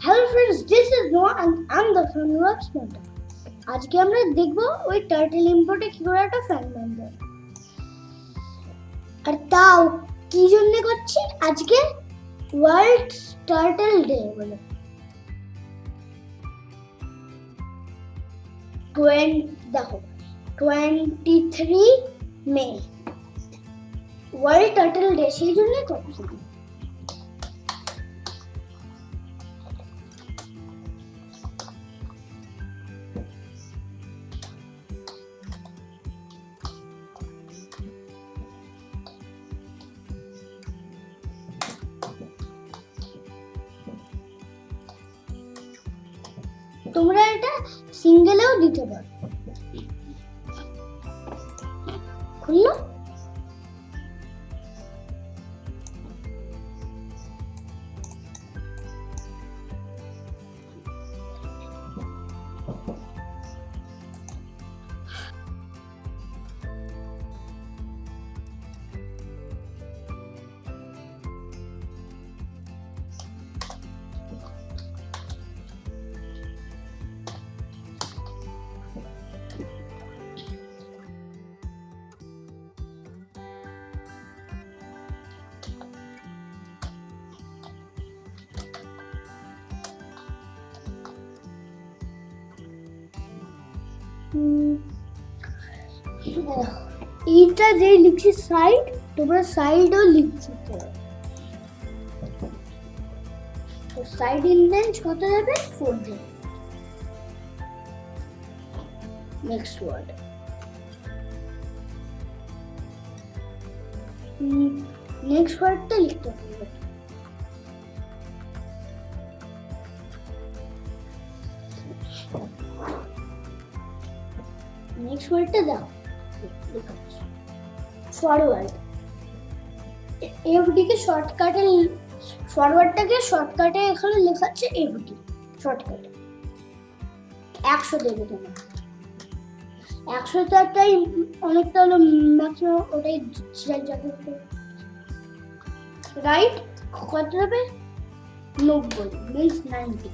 Hello friends, this is Noah and I'm the fan of Smarter. আজকে আমরা দেখব ওই টার্টল ইম্পোর্টে কি করে একটা ফ্যান বানাতে হয়। আর তাও কি জন্য করছি আজকে ওয়ার্ল্ড টার্টল ডে বলে। দেখো 23 মে ওয়ার্ল্ড টার্টল ডে, সেই জন্যই করছি। তোমরা এটা সিঙ্গেলেও দিতে পারো। খুললো এইটা যে লিখছি সাইড, তোমরা সাইডও লিখছি। তো সাইড ইন্ডেন্ট কত যাবে? 4 দেবে। নেক্সট ওয়ার্ড, নেক্সট ওয়ার্ডটা লিখতে হবে। নেক্সট ওয়ার্ডটা দাও, ফরওয়ার্ড। এফডি কে শর্টকাটে, ফরওয়ার্ডটাকে শর্টকাটে এখানে লেখা আছে এফডি শর্টকাটে। 100 দেবে তোমরা। 100 তো একটাই অনেকটা হলো, ম্যাক্সিমাম ওটাই যাবে। রাইট কত হবে? 90 মিন্স 90।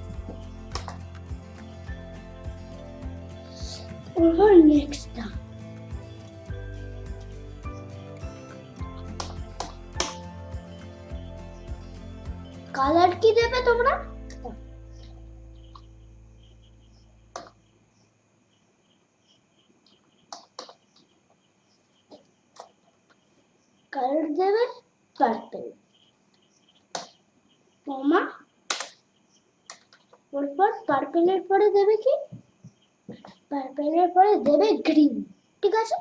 ওভার নেক্সট কালার কি দেবে তোমরা? কালার দেবে পার্পল, কমা, তারপর পার্পলের পরে দেবে কি? পার্পলের পরে দেবে গ্রিন। ঠিক আছে,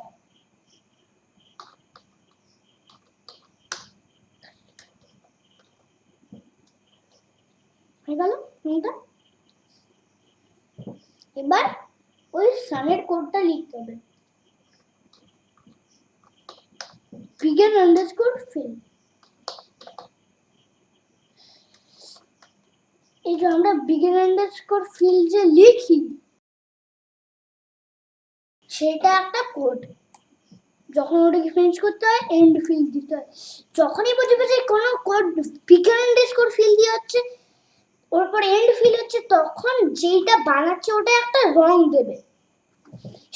হয়ে গেল এটা। এবার ওই সানের কোডটা লিখতে হবে, begin underscore fill। এই যে আমরা begin underscore fill যে লিখি, সেটা একটা কোড। যখন ওটাকে ফিনিশ করতে হয় এন্ড ফিল দিতে হয়। যখনই বুঝবে যে কোনো কোড begin underscore fill দিয়ে হচ্ছে, ওর পর এন্ড ফিল হচ্ছে, তখন যেটা বানাচ্ছে ওটা একটা রং দেবে।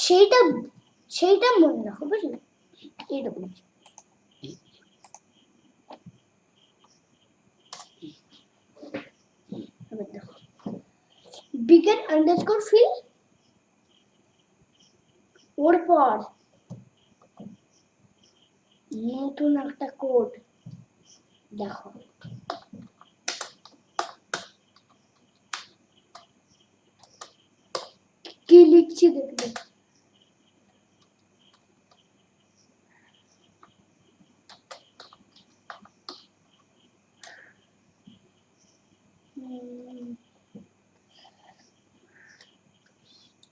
সেইটা মনে রাখো, বুঝলে? এইটা বলছি। দেখো begin underscore fill, ওর পর নতুন একটা কোড। দেখো কি লিখছি দেখবে।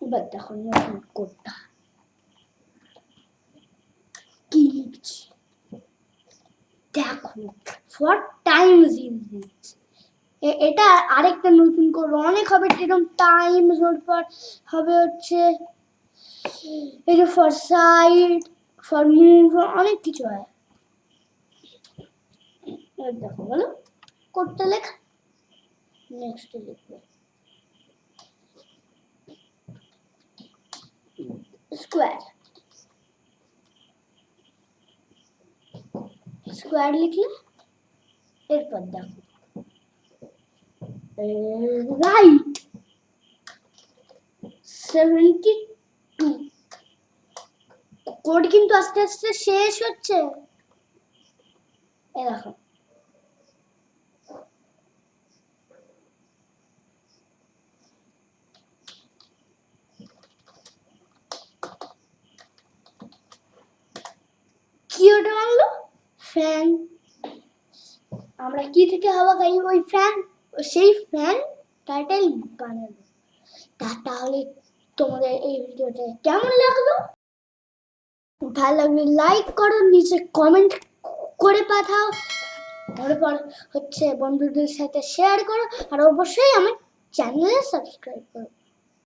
এবার দেখো নতুন কোডটা কি লিখছি দেখো। ফর টাইমস ইউনিট, এটা আরেকটা নতুন কোড, অনেক হবে এরকম। টাইমস ওর পর হবে হচ্ছে এটা ফর সাইড, ফর মুভ, অনেক কিছু হয়। দেখো বলো কোডটা লেখা। নেক্সট লিখবো স্কোয়ার। স্কোয়ার লিখলে এরপর দেখো রাইট 72। কোড কিন্তু আস্তে আস্তে শেষ হচ্ছে। এই দেখো কি ওটা বাংলো ফ্যান। আমরা কি থেকে হাওয়া খাই? ওই ফ্যান, সেই ফ্যান টাইটেল বানাবো। তাহলে তোমাদের এই ভিডিওটা কেমন লাগলো? ভালো লাগলে লাইক করো, নিচে কমেন্ট করে পাঠাও, তারপর হচ্ছে বন্ধুদের সাথে শেয়ার করো, আর অবশ্যই আমার চ্যানেলে সাবস্ক্রাইব করো।